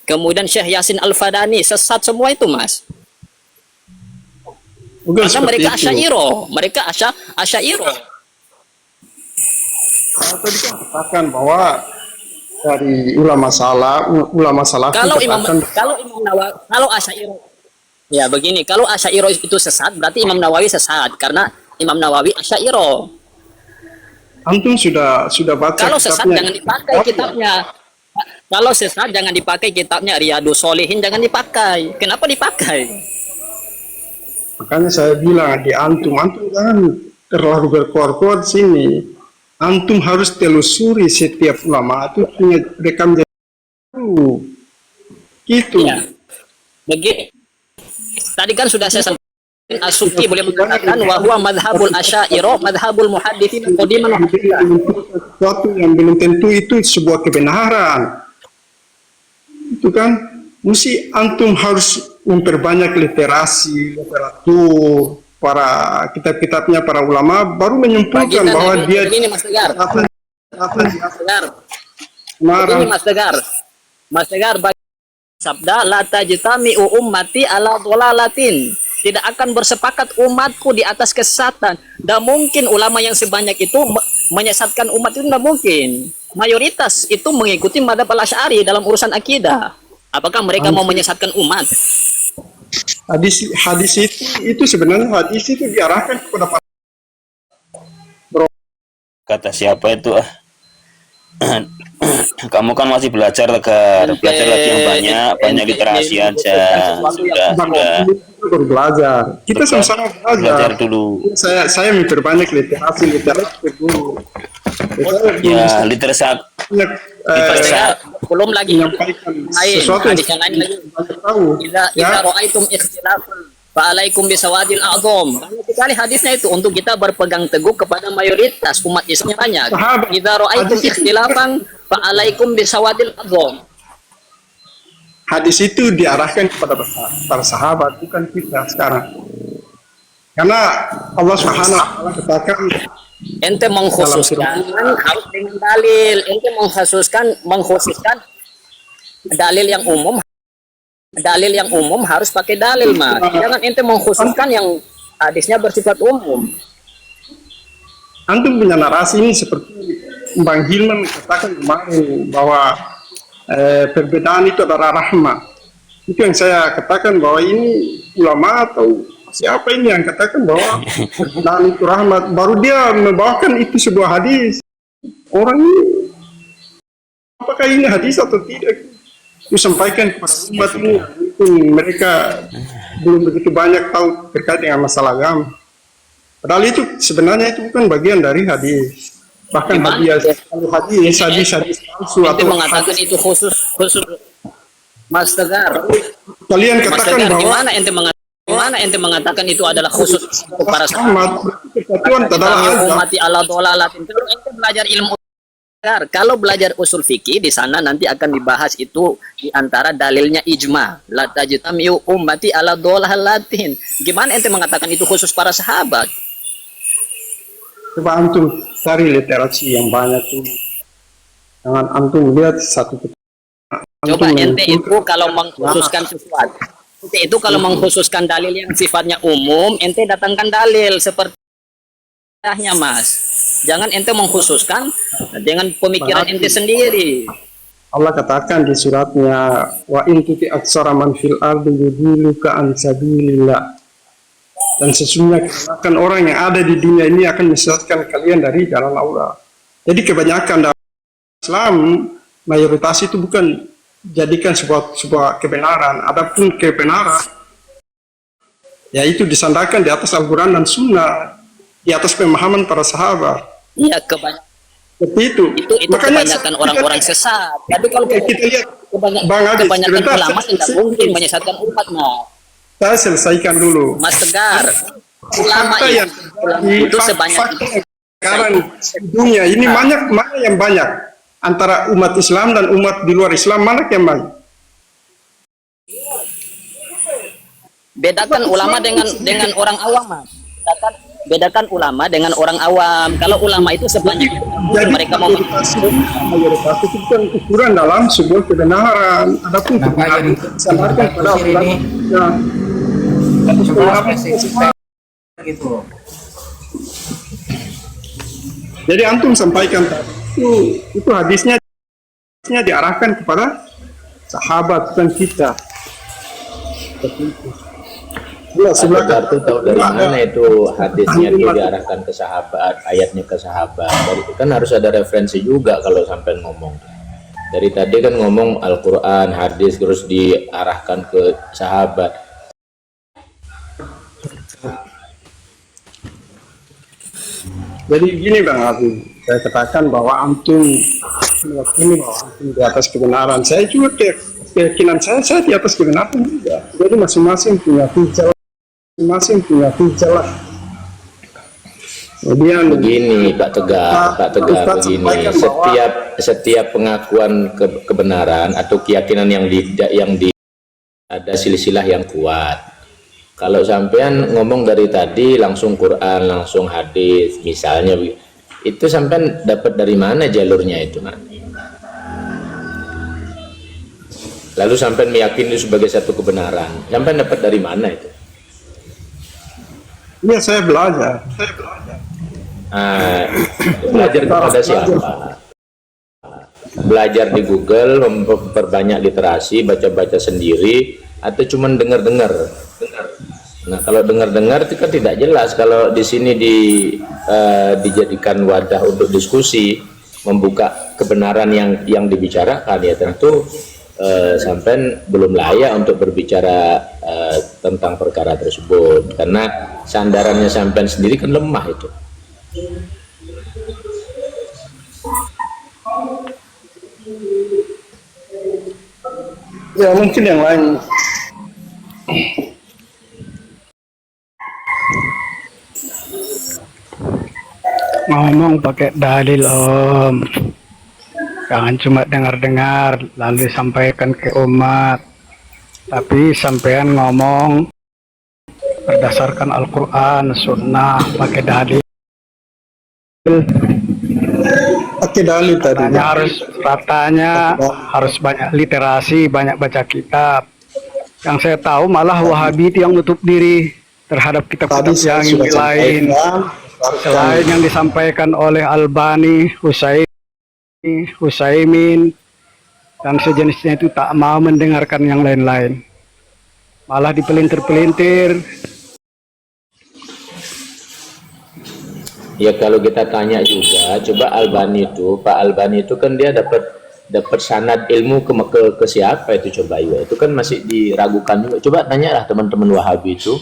kemudian Syekh Yasin Al-Fadani, sesat semua itu, Mas. Bukan Karena seperti mereka itu. Asy'ariyah, mereka Asy'ariyah. Tadi kan katakan bahwa dari ulama salafi Kalau katakan Imam Nawawi, kalau Asy'ariyah, ya begini, kalau Asy'ariyah itu sesat, berarti Imam Nawawi sesat karena Imam Nawawi Asy'ariyah. antum sudah baca Kalau sesat kitabnya. jangan dipakai kitabnya. Kalau sesat jangan dipakai kitabnya Riyadhus Shalihin, jangan dipakai. Kenapa dipakai? Makanya saya bilang di antum jangan terlalu berkuar-kuar sini. Antum harus telusuri setiap ulama itu punya rekam jejak dulu. Gitu. Ya. Begini. Tadi kan sudah saya sampaikan, As-Subki boleh mengatakan bahwa madhabul Asy'ariyah, madhabul muhadditsin qadiman wa haditsan. Sesuatu yang belum tentu itu sebuah kebenaran. Itu kan mesti antum harus memperbanyak literatur para kitab-kitabnya para ulama baru menyimpulkan bahwa dia begini Mas Tegar. Mas Tegar. Begini Mas Tegar sabda la tajtami'u ummati ala dhalalatin. Tidak akan bersepakat umatku di atas kesesatan. Dan mungkin ulama yang sebanyak itu menyesatkan umat itu, tidak mungkin. Mayoritas itu mengikuti madhab al-Asy'ari dalam urusan akidah. Apakah mereka mau menyesatkan umat? Hadis itu sebenarnya hadis itu diarahkan kepada para Kata siapa itu kamu kan masih belajar belajar lagi yang banyak literasi aja. Sudah belajar. Kita sama-sama belajar dulu. Saya memperbanyak literasi dulu. Ya, literasi belum lagi menyampaikan sesuatu yang lain lagi. tahu. Idza ra'aitum ikhtilafan fa'alaikum bisawadil a'dham. Banyak sekali hadisnya itu untuk kita berpegang teguh kepada mayoritas umat Islam banyak. Idza ra'aitum ikhtilafan fa'alaikum bisawadil a'dham. Hadis itu diarahkan kepada para sahabat, bukan kita sekarang. Karena Allah Subhanahu wa taala katakan ente mengkhususkan harus dengan dalil. Ente mengkhususkan dalil yang umum. Dalil yang umum harus pakai dalil, Mas. Jangan ente mengkhususkan yang hadisnya bersifat umum. Antum punya narasi ini seperti Bang Hilman katakan kemarin bahwa perbedaan itu adalah rahmah. Itu yang saya katakan bahwa ini ulama atau siapa ini yang katakan bahwa perbedaan itu rahmat. Baru dia membawakan itu sebuah hadis. Orang ini apakah ini hadis atau tidak? Itu sampaikan kepada umat ini. Mereka belum begitu banyak tahu terkait dengan masalah agama. Padahal itu sebenarnya itu bukan bagian dari hadis. Bahkan hadis palsu atau mengatakan itu khusus Mas Tegar. Kalian katakan bahwa gimana ente mengatakan itu adalah khusus para sahabat. Kesatuan adalah umati ala dhalalatin. Ente belajar ilmu. Kalau belajar usul fikih di sana nanti akan dibahas itu di antara dalilnya ijma. La tajtami'u ummati ala dhalalatin. Gimana ente mengatakan itu khusus para sahabat? Coba antum cari literasi yang banyak tuh. Jangan antum lihat satu. Coba ente itu kalau mengkhususkan sesuatu. Ente itu kalau mengkhususkan dalil yang sifatnya umum, ente datangkan dalil seperti Mas. Jangan ente mengkhususkan dengan pemikiran ente sendiri. Allah katakan di suratnya wa in tuti aksara man fil ardi yudilluka an sabilillah. Dan sesungguhnya kebanyakan orang yang ada di dunia ini akan menyesatkan kalian dari jalan Allah. Jadi kebanyakan dalam Islam mayoritas itu bukan jadikan sebuah kebenaran. Adapun kebenaran yaitu disandarkan di atas Al-Quran dan Sunnah, di atas pemahaman para sahabat. Iya, kebanyakan seperti itu. Makanya kebanyakan orang-orang sesat. Tapi kalau kita lihat kebanyakan ulama tidak mungkin menyesatkan umat, Mas. Saya selesaikan dulu. Mas Tegar, ulama itu sebanyak sekarang dunia ini mana yang banyak antara umat Islam dan umat di luar Islam, mana yang banyak? Bedakan ulama dengan orang awam, Mas. bedakan ulama dengan orang awam. Kalau ulama itu sebanyak Jadi mereka mau mayoritas itu kan ukuran dalam sebuah kebenaran. Adapun Kenapa jadi disamarkan pada kusir ini? ulama. Coba spesifik gitu. Jadi antum sampaikan tadi itu hadisnya diarahkan kepada sahabat dan kita. Berarti tahu dari mana itu hadisnya dia diarahkan ke sahabat, ayatnya ke sahabat. Dari itu kan harus ada referensi juga kalau sampai ngomong. Dari tadi kan ngomong Al-Quran, hadis terus diarahkan ke sahabat. Jadi gini Bang Abi, saya katakan bahwa antum meyakini bahwa antum di atas kebenaran. Saya juga keyakinan saya di atas kebenaran juga. Jadi masing-masing punya hujah, lah. Kemudian Begini Pak Tegar begini, setiap pengakuan kebenaran atau keyakinan yang ada silsilah yang kuat. Kalau sampean ngomong dari tadi langsung Quran, langsung hadis, misalnya itu sampean dapat dari mana jalurnya itu nanti? Lalu sampean meyakini itu sebagai satu kebenaran, sampean dapat dari mana itu? ya saya belajar. Belajar kepada siapa? Belajar di Google, memperbanyak literasi, baca-baca sendiri, atau cuman dengar-dengar? Nah, kalau dengar-dengar itu kan tidak jelas. Kalau di sini dijadikan wadah untuk diskusi, membuka kebenaran yang dibicarakan, ya tentu sampai belum layak untuk berbicara tentang perkara tersebut, karena sandarannya sampai sendiri kan lemah itu. Ya mungkin yang lain. Ngomong pakai dalil Om, jangan cuma dengar-dengar lalu disampaikan ke umat, tapi sampean ngomong berdasarkan Al-Quran, Sunnah, pakai dalil. Pakai dalil tadi. Ratanya harus banyak literasi, banyak baca kitab. Yang saya tahu malah Wahabi itu yang nutup diri terhadap kitab-kitab yang lain. Selain yang disampaikan oleh Albani, Husaimin, dan sejenisnya itu tak mau mendengarkan yang lain-lain. Malah dipelintir-pelintir. Ya kalau kita tanya juga, coba Pak Albani itu kan dia dapat sanad ilmu ke siapa itu, coba ya. Itu kan masih diragukan juga. Coba tanyalah teman-teman Wahabi itu.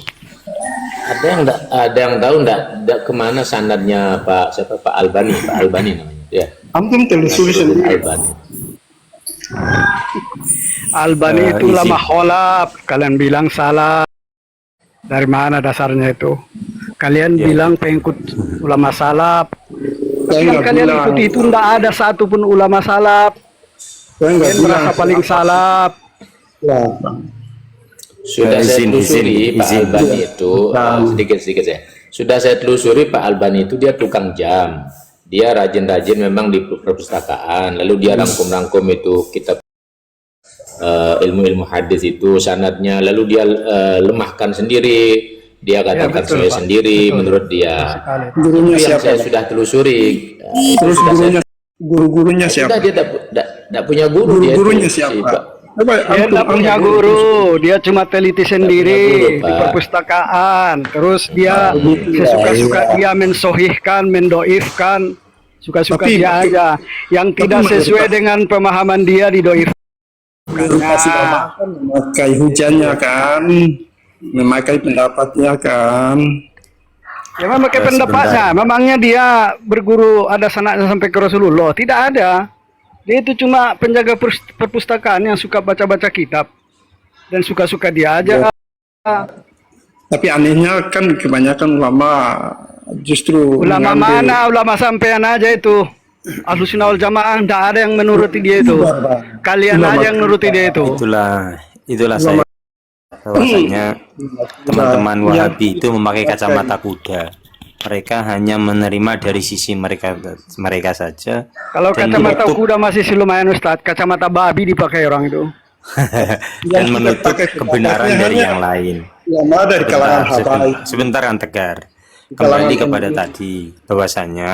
Ada yang tahu enggak kemana sanadnya Pak Albani namanya ya. Antum telusuri sendiri. Albani itu lama kholaf, kalian bilang salah. Dari mana dasarnya itu? Kalian bilang pengikut ulama salaf. Yang kalian ikuti itu tidak ada satupun ulama salaf. Kalian merasa paling salaf. Sudah saya telusuri Pak Albani itu sedikit ya. Sudah saya telusuri Pak Albani itu dia tukang jam. Dia rajin-rajin memang di perpustakaan. Lalu dia rangkum-rangkum itu kitab ilmu-ilmu hadis itu sanadnya. Lalu dia lemahkan sendiri. Dia katakan saya sendiri menurut dia. Gurunya Itu yang siapa? saya sudah telusuri. Terus gurunya siapa? Sudah dia tidak punya guru. Gurunya Si siapa? Pak. Dia tidak punya guru, dia cuma teliti sendiri di perpustakaan. Terus dia sesuka-suka dia mensohihkan, mendoifkan, suka-suka dia aja. Yang tidak sesuai dengan pemahaman dia didoifkan. Memakai hujannya kan, memakai pendapatnya kan. Ya memakai pendapatnya, memangnya dia berguru ada sanadnya sampai ke Rasulullah? Tidak ada. Dia itu cuma penjaga perpustakaan yang suka baca-baca kitab dan suka-suka dia aja. Tapi anehnya kan kebanyakan ulama justru Ulama mana? Ulama sampean aja itu. Ahlus Sunnah wal Jamaah tidak ada yang menuruti dia itu. Kalian aja yang menuruti dia itu. Itulah saya bahwasanya teman-teman Iya. Wahabi itu memakai kacamata kuda. Mereka hanya menerima dari sisi mereka saja. Kalau dan kacamata menutup- kuda masih lumayan Ustadz, kacamata babi dipakai orang itu. dan menutup kebenaran dari yang lain. Ulama dari kalangan habaib. Sebentar kan Tegar. Di kalangan Kembali kepada ini. tadi bahwasanya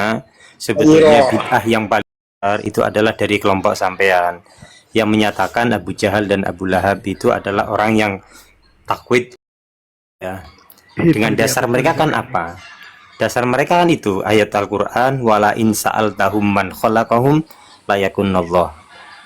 sebetulnya Iya. bid'ah yang paling besar itu adalah dari kelompok sampean yang menyatakan Abu Jahal dan Abu Lahab itu adalah orang yang takwid, ya. Dengan dasar mereka kan apa? Dasar mereka kan itu ayat Al-Qur'an, wala in sa'altahum man khalaqahum layakunallah.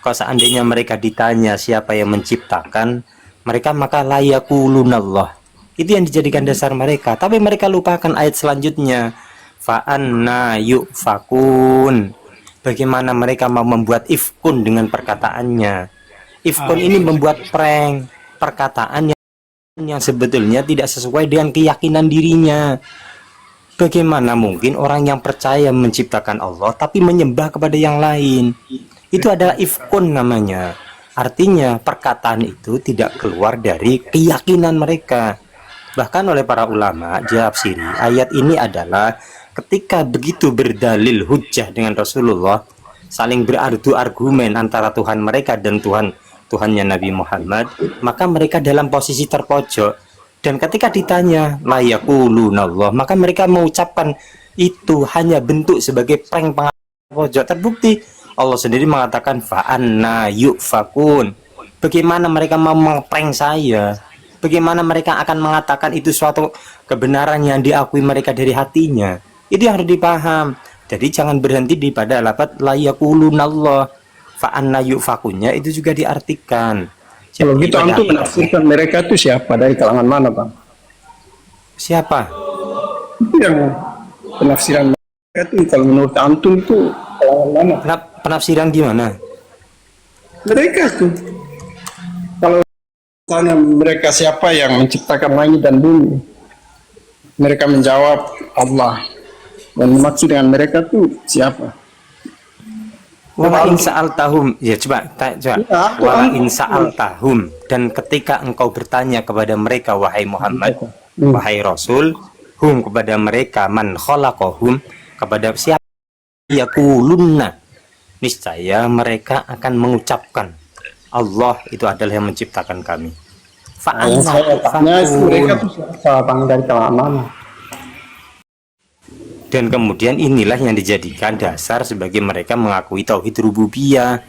Kalau seandainya mereka ditanya siapa yang menciptakan mereka, maka layakulunallah. Itu yang dijadikan dasar mereka. Tapi mereka lupakan ayat selanjutnya. Fa'anna yufakun. Bagaimana mereka mau membuat ifkun dengan perkataannya. Ifkun ini membuat prank, perkataan yang sebetulnya tidak sesuai dengan keyakinan dirinya. Bagaimana mungkin orang yang percaya menciptakan Allah tapi menyembah kepada yang lain? Itu adalah ifkun namanya. Artinya perkataan itu tidak keluar dari keyakinan mereka. Bahkan oleh para ulama Jafsiri, ayat ini adalah ketika begitu berdalil hujjah dengan Rasulullah, saling beradu argumen antara Tuhan mereka dan Tuhannya Nabi Muhammad, maka mereka dalam posisi terpojok. Dan ketika ditanya la yaqulunallah, maka mereka mengucapkan itu hanya bentuk sebagai prank pojok. Terbukti Allah sendiri mengatakan fa'anna yufakun. Bagaimana mereka mau mengprank saya? Bagaimana mereka akan mengatakan itu suatu kebenaran yang diakui mereka dari hatinya? Itu yang harus dipaham. Jadi jangan berhenti di pada lafaz la yaqulunallah. Fa'anna yufakunnya itu juga diartikan. Kalau Jadi gitu pada antum hakikatnya- menafsirkan mereka itu siapa, dari kalangan mana, Bang? siapa? Itu yang penafsiran mereka itu kalau menurut antum itu kalangan mana? Penafsiran gimana? Mereka tuh. Kalau tanya mereka siapa yang menciptakan langit dan bumi, mereka menjawab Allah. Dan maksud dengan mereka tuh siapa? Wala in sa'altahum, ya coba. Ya, Wala in sa'altahum, dan ketika engkau bertanya kepada mereka wahai Muhammad, wahai Rasul, hum kepada mereka, man khalaqahum, kepada siapa, yaqulunna, niscaya mereka akan mengucapkan Allah itu adalah yang menciptakan kami. Yang saya tanya itu mereka tuh siapa, Bang, dari kalangan mana? Dan kemudian inilah yang dijadikan dasar sebagai mereka mengakui tauhid rububiyah,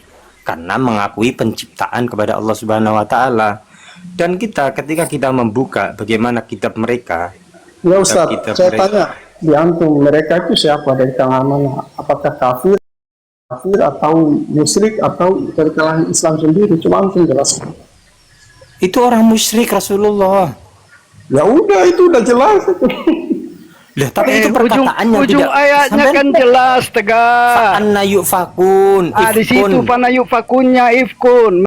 karena mengakui penciptaan kepada Allah Subhanahu wa taala. Dan kita ketika kita membuka bagaimana kitab mereka, Ya Ustaz, Kitab saya mereka. tanya di antum mereka itu siapa, dari kalangan mana? Apakah kafir atau musyrik atau dari kalangan Islam sendiri? Cuma antum jelaskan. itu orang musyrik Rasulullah. Ya udah, itu udah jelas itu. Lah, tapi itu perkataan yang ujung tidak ayatnya sampai kan jelas Tegar. anna yufakun, Di situ ifkun. panayuk fakunnya ifkun.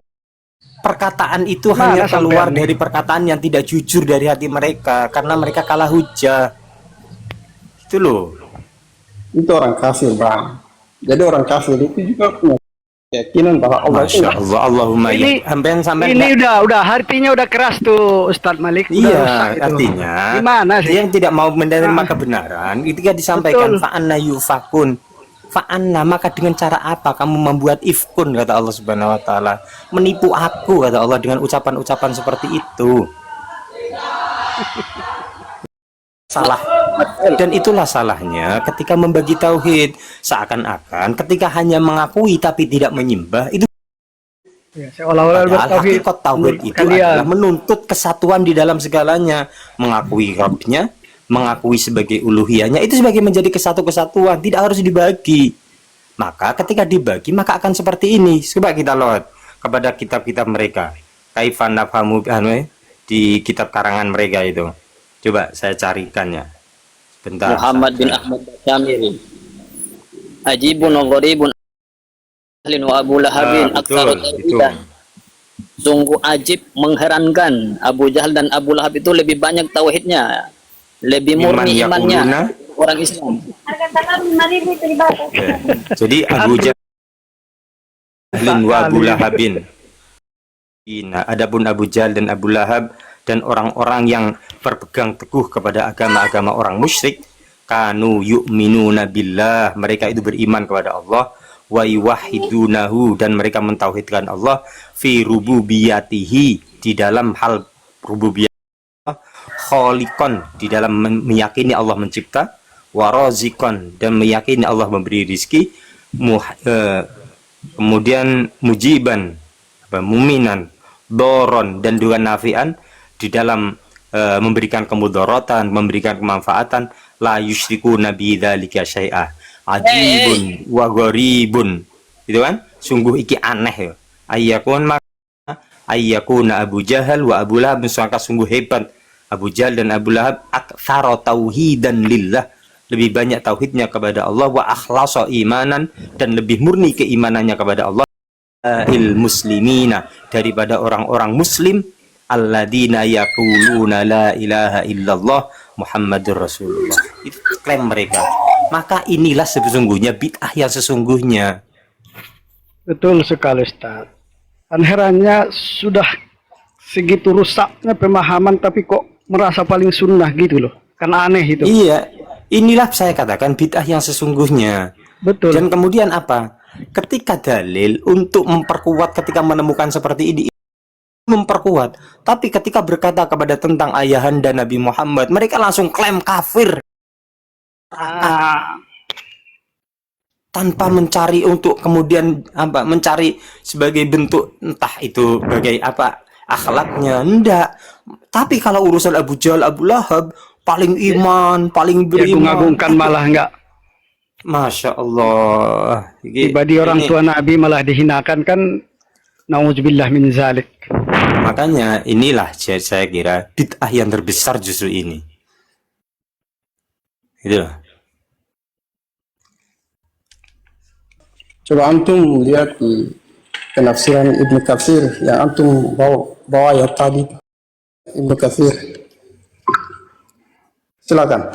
Perkataan itu Mana hanya keluar sampean dari perkataan yang tidak jujur dari hati mereka karena mereka kalah hujah. Itu loh. Itu orang kafir, Bang. Jadi orang kafir itu juga punya keyakinan bahwa Allah itu Masya Allah, Allahumma Ini- ya. Sampai Ini udah hatinya udah keras tuh Ustadz Malik. Udah iya, rusak itu. artinya Gimana sih? dia yang tidak mau menerima kebenaran, ketika disampaikan Betul. fa'anna yufakun, fa'anna, maka dengan cara apa kamu membuat ifkun, kata Allah Subhanahu wa taala, menipu aku, kata Allah, dengan ucapan-ucapan seperti itu. Salah. Dan itulah salahnya ketika membagi tauhid, seakan-akan ketika hanya mengakui tapi tidak menyembah, itu Ya, seolah-olah padahal bertauhid hakikat tauhid menurut itu kalian. adalah menuntut kesatuan di dalam segalanya, mengakui Rabbnya, mengakui sebagai uluhiyahnya, itu sebagai menjadi kesatuan, tidak harus dibagi. Maka ketika dibagi maka akan seperti ini. Coba kita lihat kepada kitab-kitab mereka, kaifan nafhamu di kitab karangan mereka itu. Coba saya carikannya. Bentar. Muhammad bin Ahmad Syamil. Ajibun wa gharibun ahlin wa Abu Lahabin betul, aktsara itu. tauhidan. Sungguh ajib, mengherankan, Abu Jahal dan Abu Lahab itu lebih banyak tauhidnya, lebih murni Iman imannya yakuluna. orang Islam. Harga telur 5.000 itu di bawah. Ya. Jadi Abu Jahlin wa Abu Lahabin. Nah, adapun Abu Jahal dan Abu Lahab dan orang-orang yang berpegang teguh kepada agama-agama orang musyrik, kanu yu'minuna billah, mereka itu beriman kepada Allah, wa yuwahhidunahu, dan mereka mentauhidkan Allah, fi rububiyatihi, di dalam hal rububiyah, khaliqan, di dalam meyakini Allah mencipta, warazikon, dan meyakini Allah memberi rizki, kemudian mujiban, muminan, doron, dan juga nafian, di dalam memberikan kemudorotan, memberikan kemanfaatan, la yusyriku nabi dzalika syai'ah, ajibun wa gharibun, gitu kan, sungguh iki aneh ya, ayyakuna Abu Jahal wa Abu Lahab, sungguh hebat Abu Jahal dan Abu Lahab, aktsara tauhidan lillah, lebih banyak tauhidnya kepada Allah, wa akhlasa imanan, dan lebih murni keimanannya kepada Allah, il muslimina, daripada orang-orang muslim, alladzina yaquluna la ilaha illallah Muhammadur Rasulullah. Itu klaim mereka. Maka inilah sesungguhnya bid'ah yang sesungguhnya. Betul sekali, Ustaz. Dan herannya sudah segitu rusaknya pemahaman, tapi kok merasa paling sunnah gitu loh. Kan aneh itu. Iya, inilah saya katakan bid'ah yang sesungguhnya. Betul. Dan kemudian apa? Ketika dalil untuk memperkuat, ketika menemukan seperti ini, memperkuat. Tapi ketika berkata kepada tentang ayahanda Nabi Muhammad, mereka langsung klaim kafir. Tanpa mencari untuk kemudian apa, mencari sebagai bentuk entah itu sebagai apa akhlaknya, enggak. Tapi kalau urusan Abu Jahal, Abu Lahab, paling iman, paling beriman, mengagungkan malah enggak. Masya Allah. Pribadi orang tua Nabi malah dihinakan, kan. Nauzubillah min zalik. Makanya inilah saya kira bid'ah yang terbesar justru ini. Itu. Coba antum lihat di penafsiran Ibnu Katsir yang antum bawa ya tadi, Ibnu Katsir. Silakan.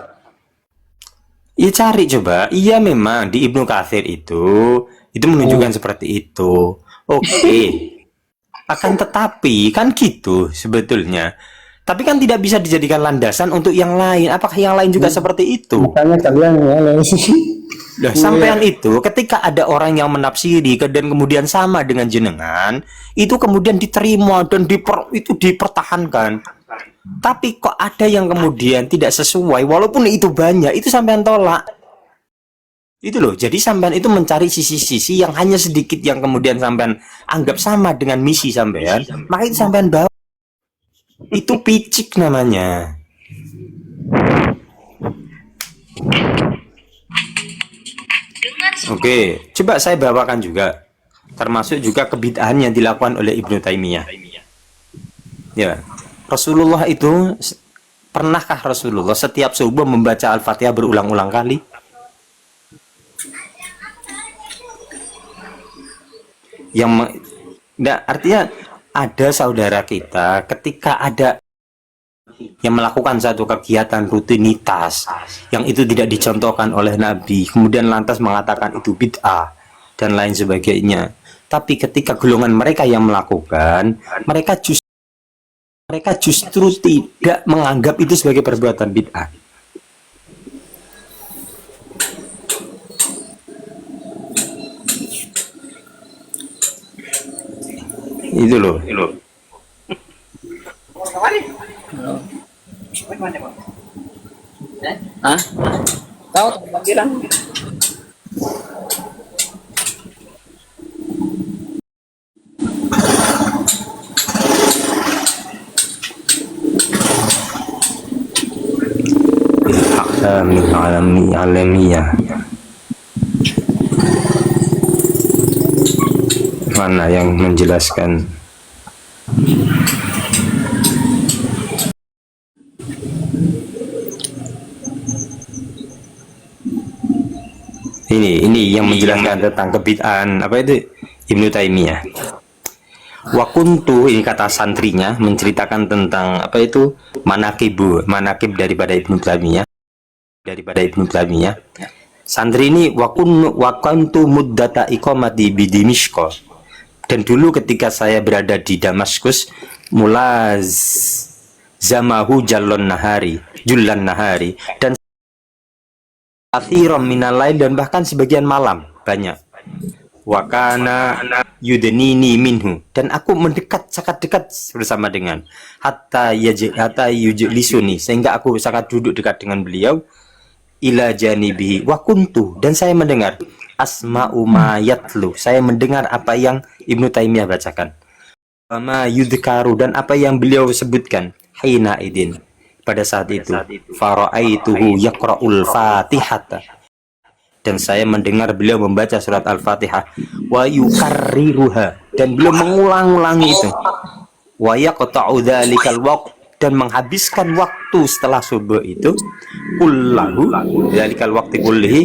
Ya cari coba. Iya memang di Ibnu Katsir itu menunjukkan seperti itu. Oke. Akan tetapi kan gitu sebetulnya. Tapi kan tidak bisa dijadikan landasan untuk yang lain. Apakah yang lain juga seperti itu? Makanya kalian ya. Nah, sampean itu ketika ada orang yang menafsiri dan kemudian sama dengan jenengan, itu kemudian diterima dan itu dipertahankan. Tapi kok ada yang kemudian tidak sesuai, walaupun itu banyak, itu sampean tolak. Itu loh, jadi sampean itu mencari sisi-sisi yang hanya sedikit yang kemudian sampean anggap sama dengan misi sampean, maka itu sampean bawa. Itu picik namanya. Oke, coba saya bawakan juga, termasuk juga kebid'ahan yang dilakukan oleh Ibnu Taimiyah. Ya, Rasulullah itu, pernahkah Rasulullah setiap subuh membaca Al-Fatihah berulang-ulang kali? Artinya ada saudara kita ketika ada yang melakukan satu kegiatan rutinitas yang itu tidak dicontohkan oleh Nabi, kemudian lantas mengatakan itu bid'ah dan lain sebagainya. Tapi ketika golongan mereka yang melakukan, mereka justru tidak menganggap itu sebagai perbuatan bid'ah. Itu loh. Hah? Tahu panggilan? Alamiah. Mana yang menjelaskan? Ini yang menjelaskan tentang kebid'ahan apa itu Ibnu Taimiyah. Wa kuntu, ini kata santrinya menceritakan tentang apa itu manakib daripada Ibnu Taimiyah. Santri ini wa kuntu muddata iqamati bi Dimishq. Dan dulu ketika saya berada di Damaskus, zamahu jullan nahari, dan kathiran minal lail, dan bahkan sebagian malam banyak. Wa kana yudnini minhu, dan aku mendekat, sangat dekat bersama dengan, hatta yujlisuni, sehingga aku sangat duduk dekat dengan beliau, ila janibihi wa kuntu, dan saya mendengar, asma'u ma yatlu, saya mendengar apa yang Ibnu Taimiyah bacakan, ma yudhkaru, dan apa yang beliau sebutkan, hina idin, pada saat itu, fara'aituhu yaqra'ul fatihata, dan saya mendengar beliau membaca surat Al-Fatihah, wa yukarriruha, dan beliau mengulang-ulangi itu, wa yaqta'u dzalikal waqt, dan menghabiskan waktu setelah subuh itu, kullahu dzalikal waqti kullihi,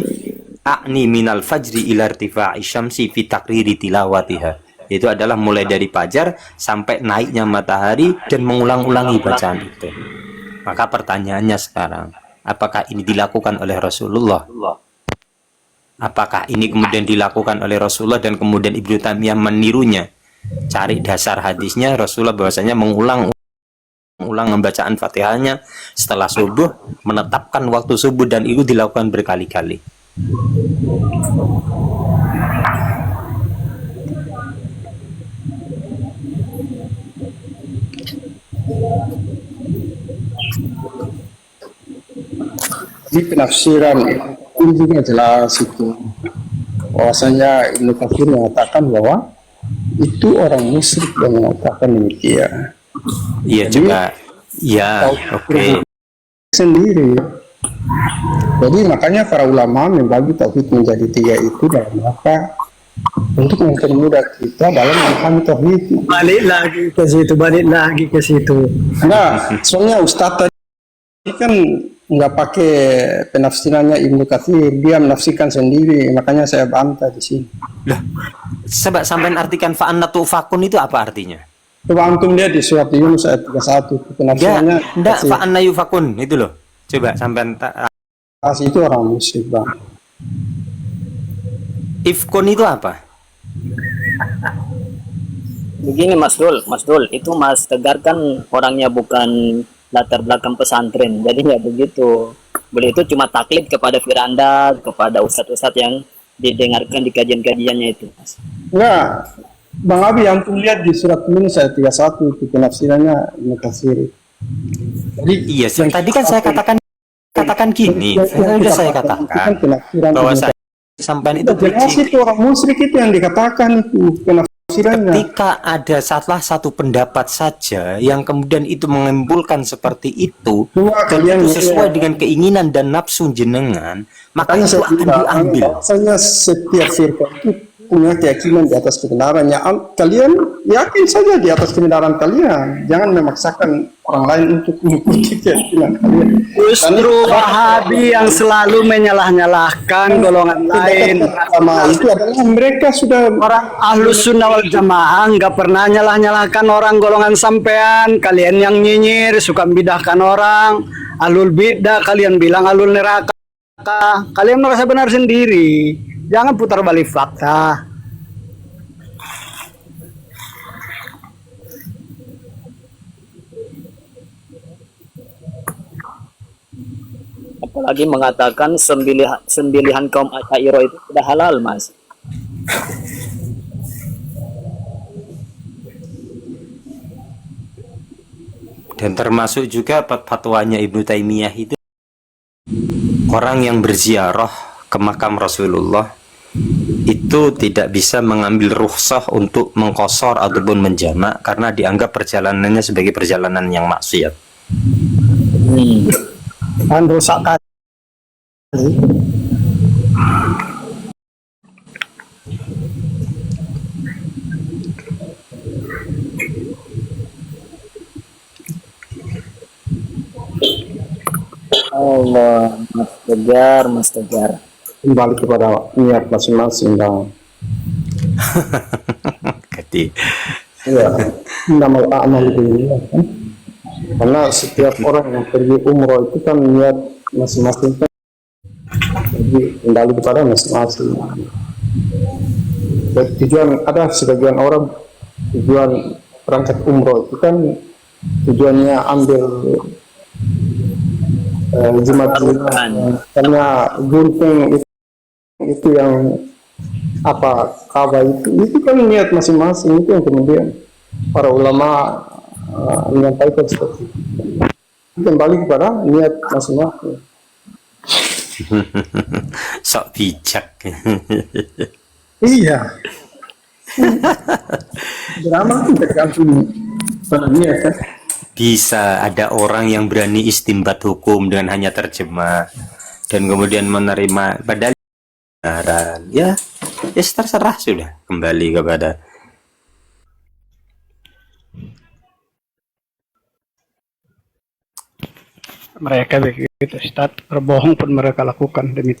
a'ni minal fajri ila irtifa'i syamsi fi takriri tilawatiha, itu adalah mulai dari fajar sampai naiknya matahari, dan mengulang-ulangi bacaan itu. Maka pertanyaannya sekarang, apakah ini dilakukan oleh Rasulullah? Apakah ini kemudian dilakukan oleh Rasulullah dan kemudian Ibnu Taimiyah menirunya? Cari dasar hadisnya, Rasulullah bahwasanya mengulang pembacaan Fatihahnya setelah subuh, menetapkan waktu subuh, dan itu dilakukan berkali-kali. Di penafsiran ini juga jelas itu, bahwasanya Ibnu Katsir mengatakan bahwa itu orang musyrik yang mengatakan demikian. Iya juga, ya, oke. Sendiri. Jadi makanya para ulama membagi tauhid menjadi 3 itu dalam rangka untuk mempermudah kita dalam memahami tauhid. Balik lagi ke situ. Nah, soalnya Ustadz tadi kan nggak pakai penafsirannya Ibnu Katsir, dia menafsirkan sendiri, makanya saya bantah di sini. Lah, coba sampean artikan fa'annatu fakun itu apa artinya? Coba antum lihat di surat Yunus ayat 31, penafsirannya. Enggak, fa'anna yufakun itu loh. Coba sampean itu orang musyrik, Bang. ifkun itu apa? Begini Mas Dul, itu Mas Tegar kan orangnya bukan latar belakang pesantren, jadi nggak begitu. Beliau itu cuma taklid kepada Firanda, kepada ustadz-ustadz yang didengarkan di kajian-kajiannya itu, Mas. Enggak, Bang Abi, antum lihat di surat Yunus ayat 31 itu penafsirannya Ibnu Katsir. Jadi Iya, tadi kan saya katakan gini, saya katakan bahwa saya sampai itu jelas itu orang musyrik itu yang dikatakan itu penafsirannya. Ketika ada salah satu pendapat saja yang kemudian itu mengimpulkan seperti itu, dan itu sesuai dengan keinginan dan nafsu jenengan, maka itu akan diambil. Rasanya setiap firqah itu punya keyakinan di atas kebenarannya. Kalian yakin saja di atas kebenaran kalian, jangan memaksakan orang lain untuk mengikuti keyakinan kalian. Justru Wahabi yang selalu menyalah-nyalahkan golongan lain. Sama itu adalah mereka sudah Orang Ahlus Sunnah wal Jamaah nggak pernah nyalah-nyalahkan orang golongan sampean. Kalian yang nyinyir, suka bidahkan orang. Ahlul bidah, kalian bilang ahlul neraka. Kalian merasa benar sendiri. Jangan putar balik fakta. Apalagi mengatakan sembelihan kaum Asy'ariyah itu sudah halal, Mas. Dan termasuk juga fatwanya Ibnu Taimiyah itu, orang yang berziarah ke makam Rasulullah itu tidak bisa mengambil rukhsah untuk mengqashar ataupun menjamak karena dianggap perjalanannya sebagai perjalanan yang maksiat. Kan rusak kali. Allah, Mas Tegar. kembali kepada niat masing-masing, Bang. Jadi, Ya, nama amal itu kan. Karena setiap orang yang pergi umroh itu kan niat masing-masing kan. Jadi kembali kepada masing-masing. Dan tujuan ada sebagian orang tujuan berangkat umroh itu kan tujuannya ambil jimat karena gunting itu yang apa Ka'bah itu kan niat masing-masing, itu yang kemudian para ulama menyampaikan seperti itu. Kembali kepada niat masing-masing. Sok bijak. Iya. Drama itu tergantung pada niat kan. Bisa ada orang yang berani istimbat hukum dengan hanya terjemah dan kemudian menerima padahal kebenaran. Ya terserah, sudah kembali kepada Mereka begitu, Ustaz. Berbohong pun mereka lakukan demikian.